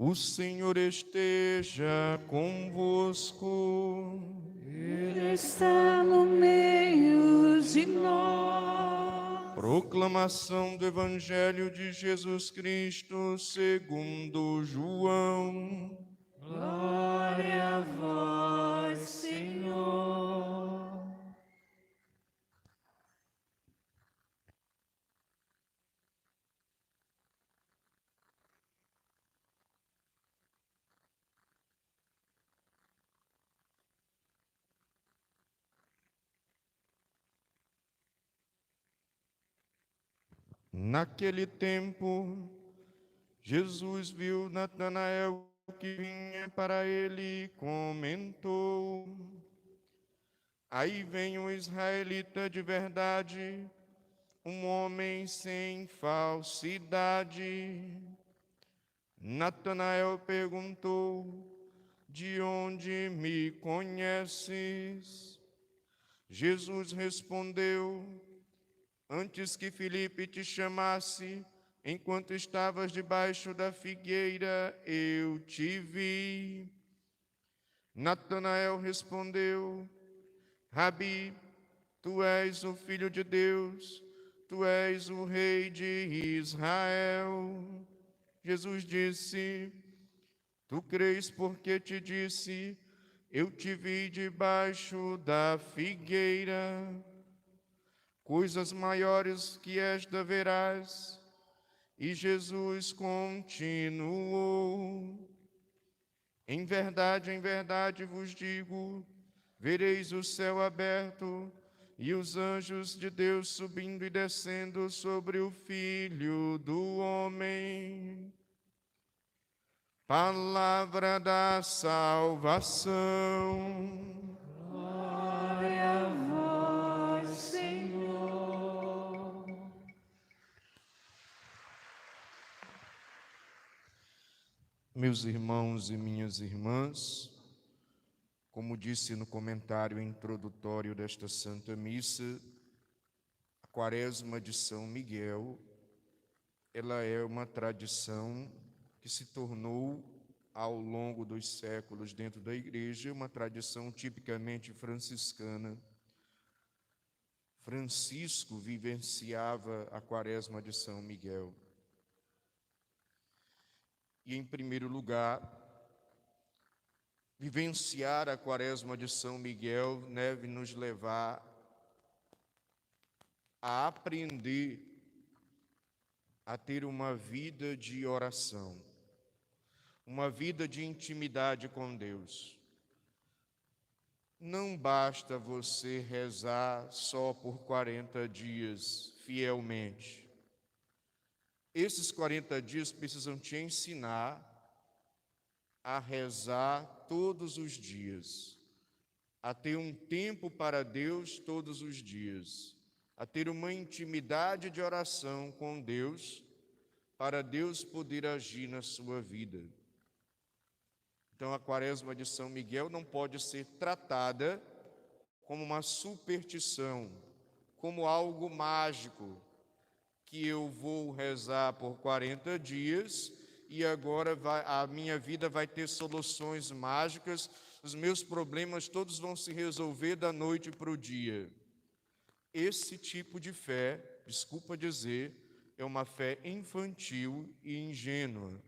O Senhor esteja convosco. Ele está no meio de nós. Proclamação do Evangelho de Jesus Cristo segundo João. Glória a vós, Senhor. Naquele tempo, Jesus viu Natanael que vinha para ele e comentou: Aí vem um israelita de verdade, um homem sem falsidade. Natanael perguntou: De onde me conheces? Jesus respondeu: Antes que Filipe te chamasse, enquanto estavas debaixo da figueira, eu te vi. Natanael respondeu: Rabi, tu és o Filho de Deus, tu és o Rei de Israel. Jesus disse: Tu crês porque te disse, eu te vi debaixo da figueira. Coisas maiores que esta verás. E Jesus continuou: em verdade vos digo, vereis o céu aberto e os anjos de Deus subindo e descendo sobre o Filho do Homem. Palavra da salvação. Glória a vós, Senhor. Meus irmãos e minhas irmãs, como disse no comentário introdutório desta Santa Missa, a Quaresma de São Miguel, ela é uma tradição que se tornou, ao longo dos séculos dentro da Igreja, uma tradição tipicamente franciscana. Francisco vivenciava a Quaresma de São Miguel. E, em primeiro lugar, vivenciar a Quaresma de São Miguel deve nos levar a aprender a ter uma vida de oração, uma vida de intimidade com Deus. Não basta você rezar só por 40 dias fielmente. Esses 40 dias precisam te ensinar a rezar todos os dias, a ter um tempo para Deus todos os dias, a ter uma intimidade de oração com Deus, para Deus poder agir na sua vida. Então, a Quaresma de São Miguel não pode ser tratada como uma superstição, como algo mágico, que eu vou rezar por 40 dias e agora a minha vida vai ter soluções mágicas, os meus problemas todos vão se resolver da noite para o dia. Esse tipo de fé, desculpa dizer, é uma fé infantil e ingênua.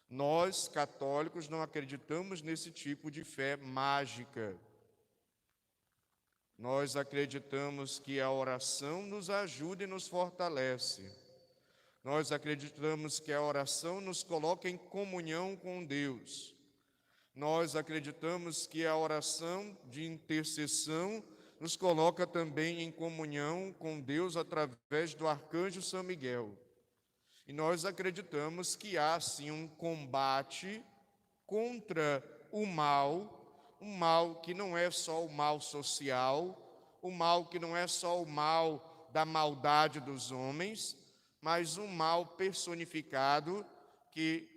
Nós, católicos, não acreditamos nesse tipo de fé mágica. Nós acreditamos que a oração nos ajuda e nos fortalece. Nós acreditamos que a oração nos coloca em comunhão com Deus. Nós acreditamos que a oração de intercessão nos coloca também em comunhão com Deus através do arcanjo São Miguel. E nós acreditamos que há, sim, um combate contra o mal que não é só o mal social, o mal que não é só o mal da maldade dos homens, mas um mal personificado que,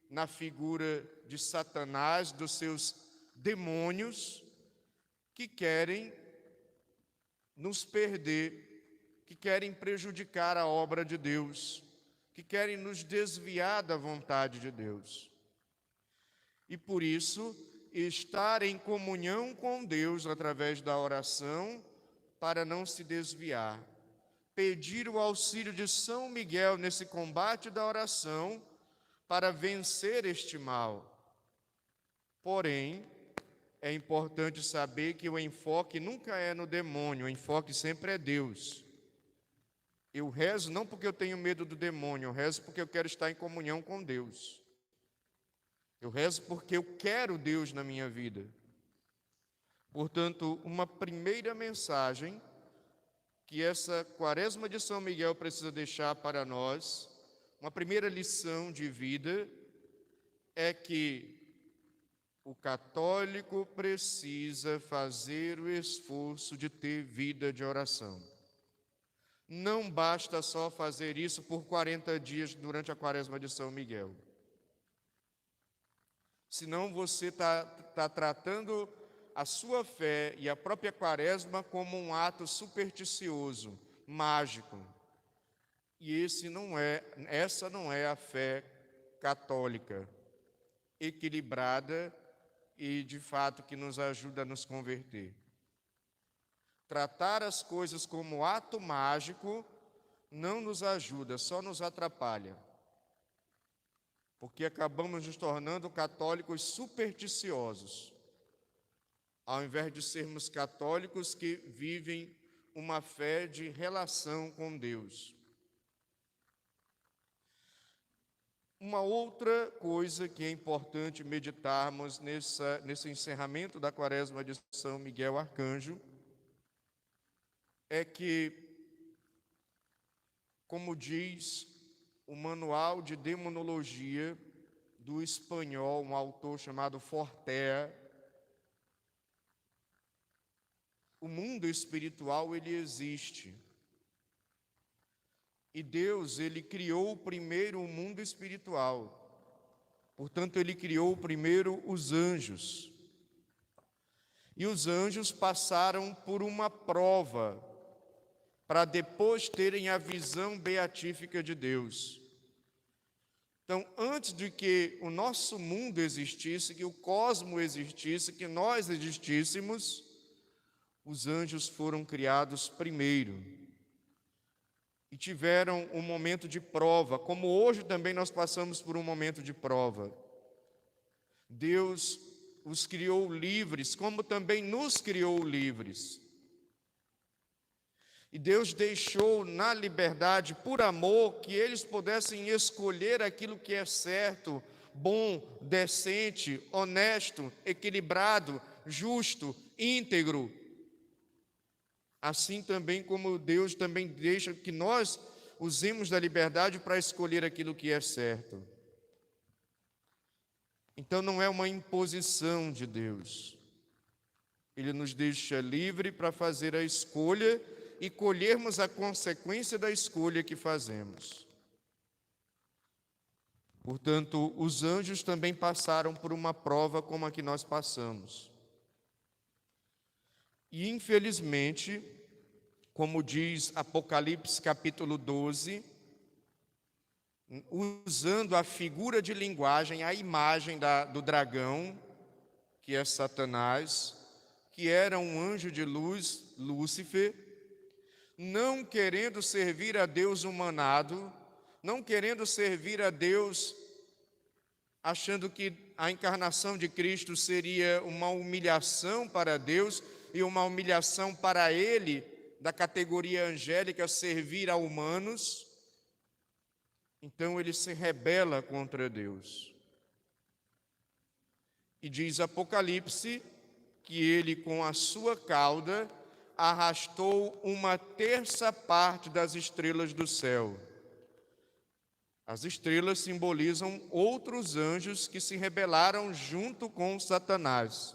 na figura de Satanás, dos seus demônios, que querem nos perder, que querem prejudicar a obra de Deus, que querem nos desviar da vontade de Deus. e por isso estar em comunhão com Deus através da oração para não se desviar. Pedir o auxílio de São Miguel nesse combate da oração para vencer este mal. Porém, é importante saber que o enfoque nunca é no demônio, o enfoque sempre é Deus. Eu rezo não porque eu tenho medo do demônio, eu rezo porque eu quero estar em comunhão com Deus. Eu rezo porque eu quero Deus na minha vida. Portanto, uma primeira mensagem que essa Quaresma de São Miguel precisa deixar para nós, uma primeira lição de vida, é que o católico precisa fazer o esforço de ter vida de oração. Não basta só fazer isso por 40 dias durante a Quaresma de São Miguel. Senão você está tratando a sua fé e a própria Quaresma como um ato supersticioso, mágico. E essa não é a fé católica, equilibrada e, de fato, que nos ajuda a nos converter. Tratar as coisas como ato mágico não nos ajuda, só nos atrapalha. Porque acabamos nos tornando católicos supersticiosos, ao invés de sermos católicos que vivem uma fé de relação com Deus. Uma outra coisa que é importante meditarmos nesse encerramento da Quaresma de São Miguel Arcanjo é que, como diz o Manual de Demonologia do espanhol, um autor chamado Fortea, o mundo espiritual, ele existe. E Deus, ele criou primeiro o mundo espiritual. Portanto, ele criou primeiro os anjos. E os anjos passaram por uma prova para depois terem a visão beatífica de Deus. Então, antes de que o nosso mundo existisse, que o cosmos existisse, que nós existíssemos, os anjos foram criados primeiro. E tiveram um momento de prova, como hoje também nós passamos por um momento de prova. Deus os criou livres, como também nos criou livres. E Deus deixou na liberdade, por amor, que eles pudessem escolher aquilo que é certo, bom, decente, honesto, equilibrado, justo, íntegro. Assim também como Deus também deixa que nós usemos da liberdade para escolher aquilo que é certo. Então não é uma imposição de Deus. Ele nos deixa livre para fazer a escolha e colhermos a consequência da escolha que fazemos. Portanto, os anjos também passaram por uma prova como a que nós passamos. E, infelizmente, como diz Apocalipse capítulo 12, usando a figura de linguagem, a imagem do dragão, que é Satanás, que era um anjo de luz, Lúcifer, não querendo servir a Deus humanado, não querendo servir a Deus, achando que a encarnação de Cristo seria uma humilhação para Deus e uma humilhação para Ele, da categoria angélica, servir a humanos. Então ele se rebela contra Deus. E diz Apocalipse que ele, com a sua cauda, arrastou 1/3 das estrelas do céu. As estrelas simbolizam outros anjos que se rebelaram junto com Satanás.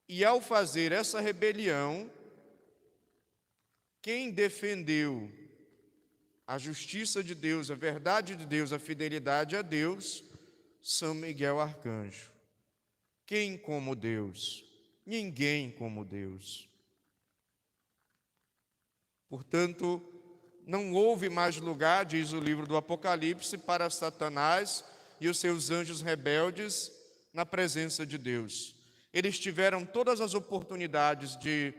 E ao fazer essa rebelião, quem defendeu a justiça de Deus, a verdade de Deus, a fidelidade a Deus? São Miguel Arcanjo. Quem como Deus? Ninguém como Deus. Portanto, não houve mais lugar, diz o livro do Apocalipse, para Satanás e os seus anjos rebeldes na presença de Deus. Eles tiveram todas as oportunidades de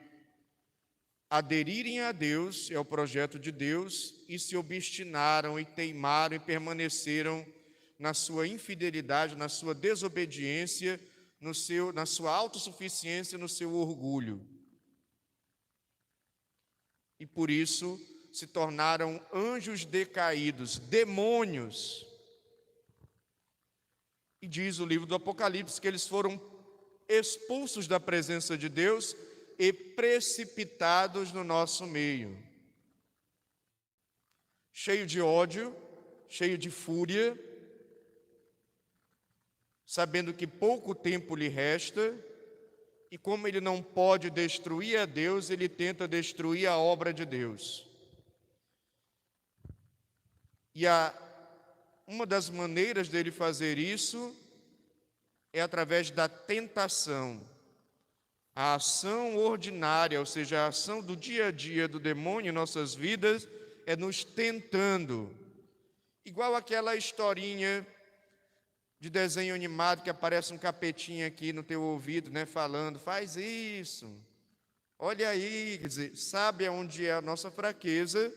aderirem a Deus e ao projeto de Deus e se obstinaram e teimaram e permaneceram na sua infidelidade, na sua desobediência, na sua autossuficiência, no seu orgulho. E por isso se tornaram anjos decaídos, demônios. E diz o livro do Apocalipse que eles foram expulsos da presença de Deus e precipitados no nosso meio. Cheio de ódio, cheio de fúria, sabendo que pouco tempo lhe resta, e como ele não pode destruir a Deus, ele tenta destruir a obra de Deus. E uma das maneiras dele fazer isso é através da tentação. A ação ordinária, ou seja, a ação do dia a dia do demônio em nossas vidas, é nos tentando. Igual aquela historinha de desenho animado que aparece um capetinha aqui no teu ouvido, né, falando, faz isso, olha aí, quer dizer, sabe aonde é a nossa fraqueza,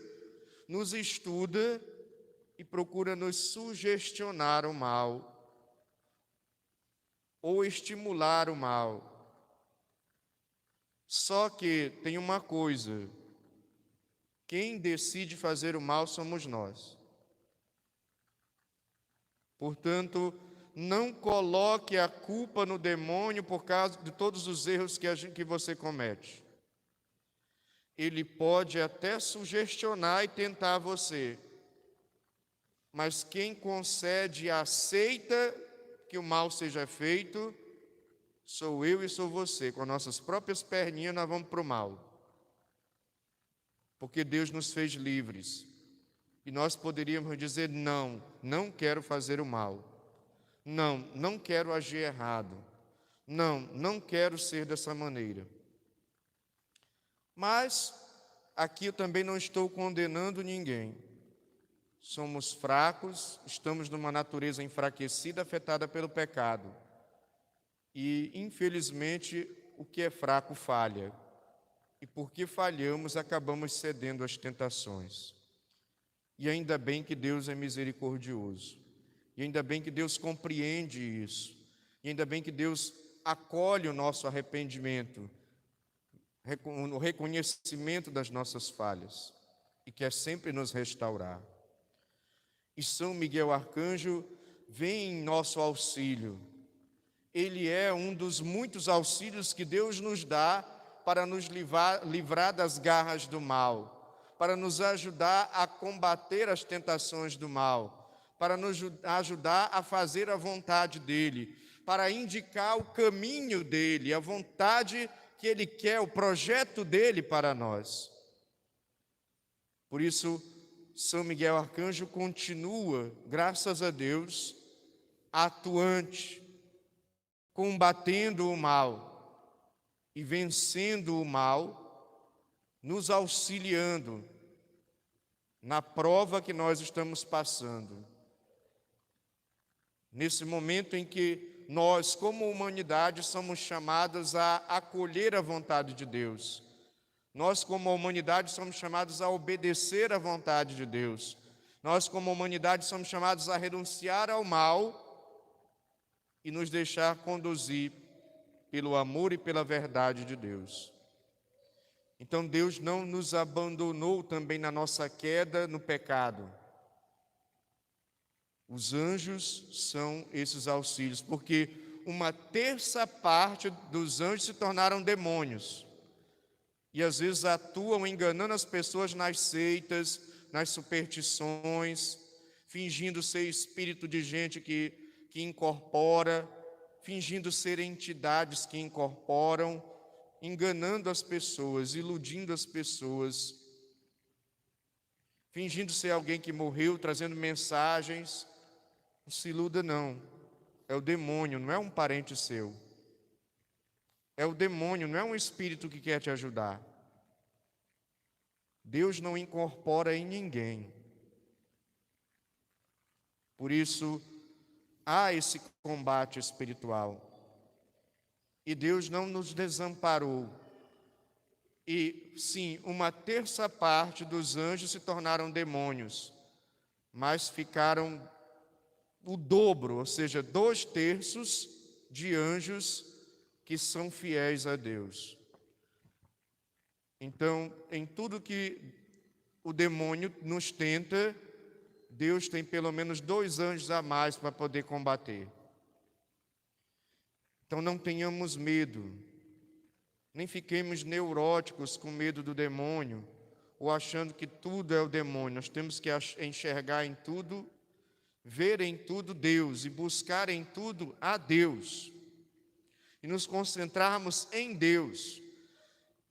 nos estuda e procura nos sugestionar o mal, ou estimular o mal. Só que tem uma coisa, quem decide fazer o mal somos nós. Portanto, não coloque a culpa no demônio por causa de todos os erros que você comete. Ele pode até sugestionar e tentar você, mas quem concede e aceita que o mal seja feito, sou eu e sou você. Com nossas próprias perninhas nós vamos para o mal. Porque Deus nos fez livres. E nós poderíamos dizer, não quero fazer o mal. Não quero agir errado. Não quero ser dessa maneira. Mas aqui eu também não estou condenando ninguém. Somos fracos, estamos numa natureza enfraquecida, afetada pelo pecado. E, infelizmente, o que é fraco falha. E porque falhamos, acabamos cedendo às tentações. E ainda bem que Deus é misericordioso. E ainda bem que Deus compreende isso. E ainda bem que Deus acolhe o nosso arrependimento, o reconhecimento das nossas falhas. E quer sempre nos restaurar. E São Miguel Arcanjo vem em nosso auxílio. Ele é um dos muitos auxílios que Deus nos dá para nos livrar das garras do mal, para nos ajudar a combater as tentações do mal, para nos ajudar a fazer a vontade dEle, para indicar o caminho dEle, a vontade que Ele quer, o projeto dEle para nós. Por isso, São Miguel Arcanjo continua, graças a Deus, atuante, combatendo o mal e vencendo o mal, nos auxiliando na prova que nós estamos passando. Nesse momento em que nós, como humanidade, somos chamados a acolher a vontade de Deus. Nós, como humanidade, somos chamados a obedecer à vontade de Deus. Nós, como humanidade, somos chamados a renunciar ao mal e nos deixar conduzir pelo amor e pela verdade de Deus. Então Deus não nos abandonou também na nossa queda no pecado. Os anjos são esses auxílios, porque uma terça parte dos anjos se tornaram demônios. E às vezes atuam enganando as pessoas nas seitas, nas superstições, fingindo ser espírito de gente que incorpora, fingindo ser entidades que incorporam, enganando as pessoas, iludindo as pessoas, fingindo ser alguém que morreu, trazendo mensagens. Não se iluda não, é o demônio, não é um parente seu. É o demônio, não é um espírito que quer te ajudar. Deus não incorpora em ninguém. Por isso, há esse combate espiritual. E Deus não nos desamparou. E sim, uma terça parte dos anjos se tornaram demônios, mas ficaram o dobro, ou seja, 2/3 de anjos que são fiéis a Deus. Então, em tudo que o demônio nos tenta, Deus tem pelo menos 2 anjos a mais para poder combater. Então não tenhamos medo, nem fiquemos neuróticos com medo do demônio, ou achando que tudo é o demônio. Nós temos que enxergar em tudo, ver em tudo Deus e buscar em tudo a Deus. E nos concentrarmos em Deus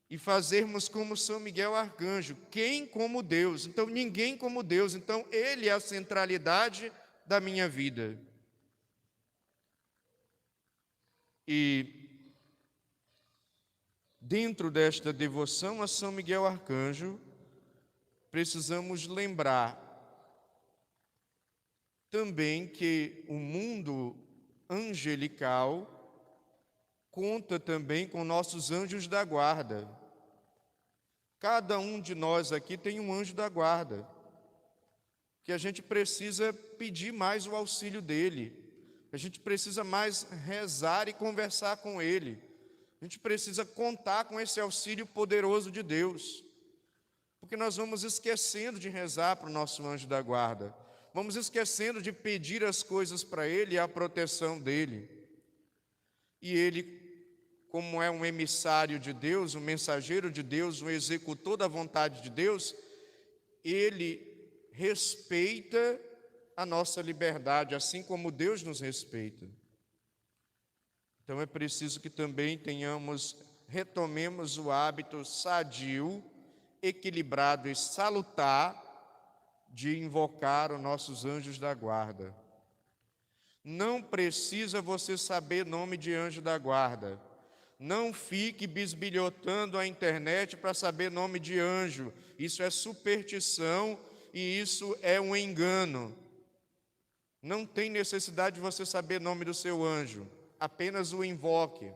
e fazermos como São Miguel Arcanjo. Quem como Deus? Então ninguém como Deus. Então Ele é a centralidade da minha vida. E dentro desta devoção a São Miguel Arcanjo, precisamos lembrar também que o mundo angelical conta também com nossos anjos da guarda. Cada um de nós aqui tem um anjo da guarda, que a gente precisa pedir mais o auxílio dele, a gente precisa mais rezar e conversar com ele, a gente precisa contar com esse auxílio poderoso de Deus, porque nós vamos esquecendo de rezar para o nosso anjo da guarda, vamos esquecendo de pedir as coisas para ele e a proteção dele. E ele, como é um emissário de Deus, um mensageiro de Deus, um executor da vontade de Deus, ele respeita a nossa liberdade, assim como Deus nos respeita. Então é preciso que também retomemos o hábito sadio, equilibrado e salutar de invocar os nossos anjos da guarda. Não precisa você saber nome de anjo da guarda. Não fique bisbilhotando a internet para saber nome de anjo. Isso é superstição e isso é um engano. Não tem necessidade de você saber nome do seu anjo. Apenas o invoque.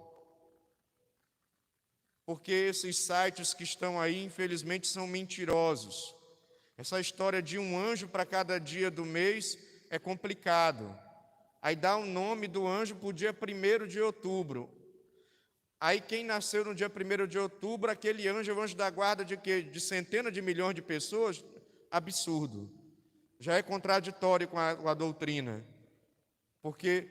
Porque esses sites que estão aí, infelizmente, são mentirosos. Essa história de um anjo para cada dia do mês é complicado. Aí dá o nome do anjo para o dia 1º de outubro. Aí quem nasceu no dia 1º de outubro, aquele anjo é o anjo da guarda de quê? De centenas de milhões de pessoas? Absurdo. Já é contraditório com a doutrina. Porque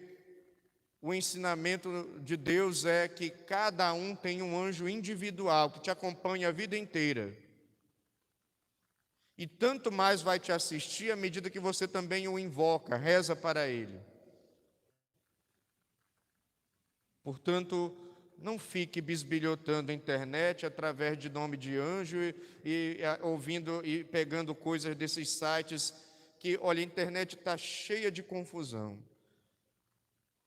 o ensinamento de Deus é que cada um tem um anjo individual que te acompanha a vida inteira. E tanto mais vai te assistir à medida que você também o invoca, reza para ele. Portanto, não fique bisbilhotando a internet através de nome de anjo e ouvindo e pegando coisas desses sites que, olha, a internet está cheia de confusão.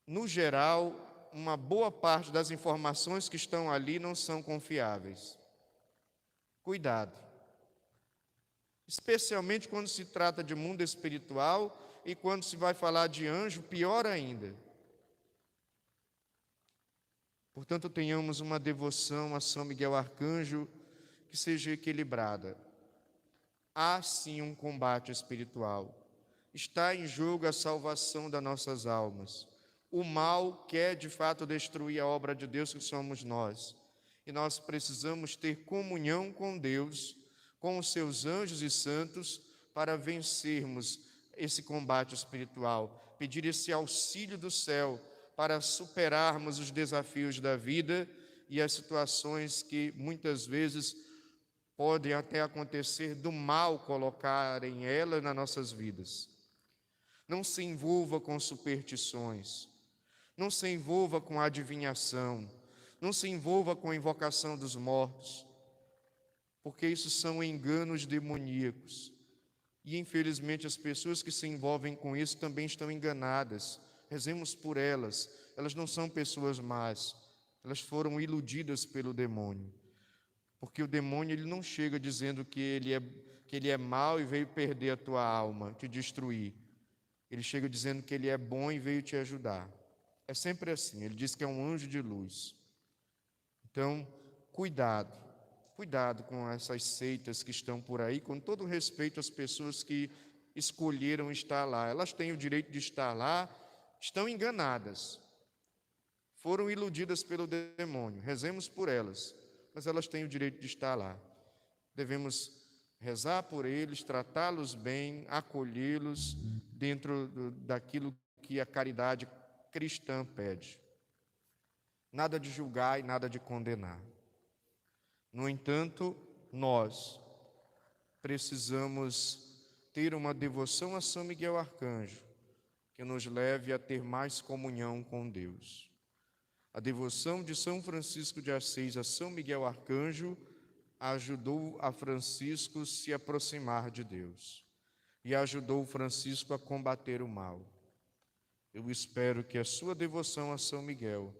No geral, uma boa parte das informações que estão ali não são confiáveis. Cuidado. Especialmente quando se trata de mundo espiritual e quando se vai falar de anjo, pior ainda. Portanto, tenhamos uma devoção a São Miguel Arcanjo que seja equilibrada. Há sim um combate espiritual. Está em jogo a salvação das nossas almas. O mal quer de fato destruir a obra de Deus que somos nós. E nós precisamos ter comunhão com Deus, com os seus anjos e santos, para vencermos esse combate espiritual, pedir esse auxílio do céu para superarmos os desafios da vida e as situações que muitas vezes podem até acontecer do mal colocarem ela nas nossas vidas. Não se envolva com superstições, não se envolva com adivinhação, não se envolva com a invocação dos mortos, porque isso são enganos demoníacos. E infelizmente as pessoas que se envolvem com isso também estão enganadas. Rezemos por elas, elas não são pessoas más, elas foram iludidas pelo demônio. Porque o demônio ele não chega dizendo que ele é mau e veio perder a tua alma, te destruir. Ele chega dizendo que ele é bom e veio te ajudar. É sempre assim, ele diz que é um anjo de luz. Então, cuidado com essas seitas que estão por aí, com todo respeito às pessoas que escolheram estar lá. Elas têm o direito de estar lá, estão enganadas, foram iludidas pelo demônio. Rezemos por elas, mas elas têm o direito de estar lá. Devemos rezar por eles, tratá-los bem, acolhê-los dentro daquilo que a caridade cristã pede. Nada de julgar e nada de condenar. No entanto, nós precisamos ter uma devoção a São Miguel Arcanjo, que nos leve a ter mais comunhão com Deus. A devoção de São Francisco de Assis a São Miguel Arcanjo ajudou a Francisco se aproximar de Deus e ajudou Francisco a combater o mal. Eu espero que a sua devoção a São Miguel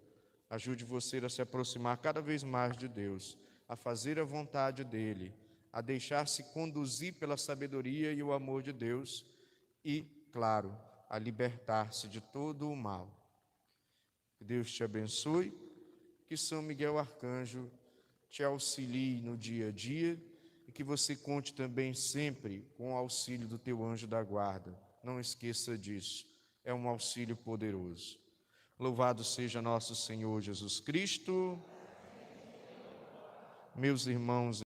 ajude você a se aproximar cada vez mais de Deus, a fazer a vontade dEle, a deixar-se conduzir pela sabedoria e o amor de Deus e, claro, a libertar-se de todo o mal. Que Deus te abençoe, que São Miguel Arcanjo te auxilie no dia a dia e que você conte também sempre com o auxílio do teu anjo da guarda. Não esqueça disso, é um auxílio poderoso. Louvado seja nosso Senhor Jesus Cristo. Meus irmãos